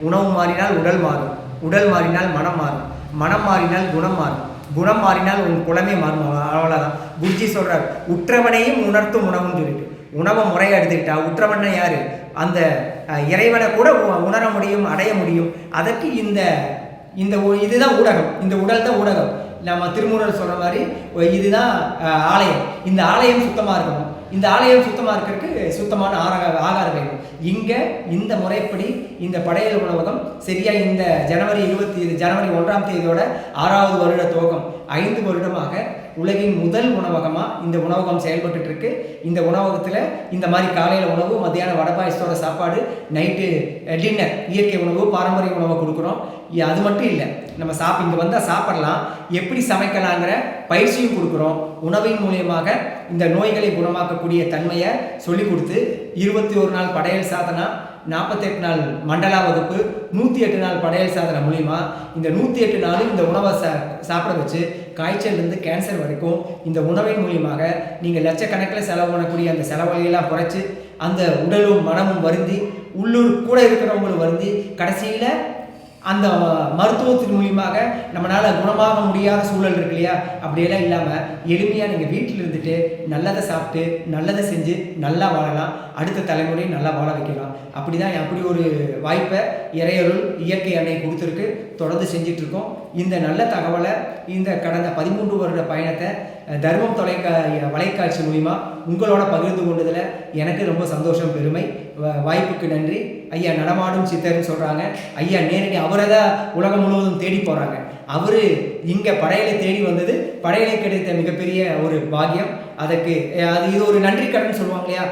உணவு மாறினால் உடல் மாறும், உடல் மாறினால் மனம் மாறும், மனம் மாறினால் குணம் மாறும், குணம் மாறினால் உன் குலமே மாறும். அவ்வளோதான். குருஜி சொல்கிறார், உற்றவனையும் உணர்த்தும் உணவுன்னு சொல்லிட்டு உணவை முறையை எடுத்துக்கிட்டா உற்றவனை யார்? அந்த இறைவனை கூட உணர முடியும், அடைய முடியும். அதற்கு இந்த இந்த இதுதான் ஊடகம். இந்த உடல் தான் ஊடகம். நம்ம திருமூலர் சொல்கிற மாதிரி இதுதான் ஆலயம். இந்த ஆலயம் சுத்தமாக இருக்கணும். இந்த ஆலயம் சுத்தமாக இருக்கிறதுக்கு சுத்தமான ஆகாரம் வேணும். இங்கே இந்த முறைப்படி இந்த படையல் உணவகம் சரியாக இந்த ஜனவரி 1ஆம் தேதியோட 6வது வருட துவக்கம் 5 வருடமாக உலகின் முதல் உணவகமாக இந்த உணவகம் செயல்பட்டு இருக்கு. இந்த உணவகத்தில் இந்த மாதிரி காலையில் உணவு, மத்தியானம் வடபாயசத்தோட சாப்பாடு, நைட்டு டின்னர் இயற்கை உணவு, பாரம்பரிய உணவை கொடுக்குறோம். அது மட்டும் இல்லை, நம்ம இங்கே வந்தால் சாப்பிடலாம், எப்படி சமைக்கலாங்கிற பயிற்சியும் கொடுக்குறோம். உணவின் மூலியமாக இந்த நோய்களை குணமாக்கக்கூடிய தன்மையை சொல்லிக் கொடுத்து 21 நாள் படையல் சாதனா, 48 நாள் மண்டலா வகுப்பு, 108 நாள் படையல் சாதனை மூலிமா இந்த 108 நாளும் இந்த உணவை சாப்பிட வச்சு காய்ச்சல்லேருந்து கேன்சர் வரைக்கும் இந்த உணவின் மூலியமாக நீங்கள் லட்சக்கணக்கில் செலவு பண்ணக்கூடிய அந்த செலவுகளையெல்லாம் குறைச்சி அந்த உடலும் மனமும் வருந்தி உள்ளூர் கூட இருக்கிறவங்களும் வருந்தி கடைசியில் அந்த மருத்துவத்தின் மூலியமாக நம்மளால் குணமாக முடியாத சூழல் இருக்கு இல்லையா, அப்படியெல்லாம் இல்லாமல் எளிமையாக நீங்கள் வீட்டில் இருந்துட்டு நல்லதை சாப்பிட்டு நல்லதை செஞ்சு நல்லா வாழலாம், அடுத்த தலைமுறை நல்லா வாழ வைக்கலாம். அப்படி ஒரு வாய்ப்பை இறையருள் இயற்கை அன்னை கொடுத்துருக்கு. தொடர்ந்து செஞ்சிட்ருக்கோம். இந்த நல்ல தகவலை இந்த கடந்த 13 வருட பயணத்தை தர்மம் வலைக்காட்சி மூலிமா உங்களோட பகிர்ந்து கொண்டதில் எனக்கு ரொம்ப சந்தோஷம், பெருமை. வாய்ப்புக்கு நன்றி. ஐயா நடமாடும் சித்தர்னு சொல்கிறாங்க. ஐயா நேரடி அவரை தான் உலகம் முழுவதும் தேடி போகிறாங்க. அவர் இங்கே படையலை தேடி வந்தது படையலை கிடைத்த மிகப்பெரிய ஒரு பாக்கியம். அதுக்கு இது ஒரு நன்றி கடன் சொல்லுவாங்க இல்லையா.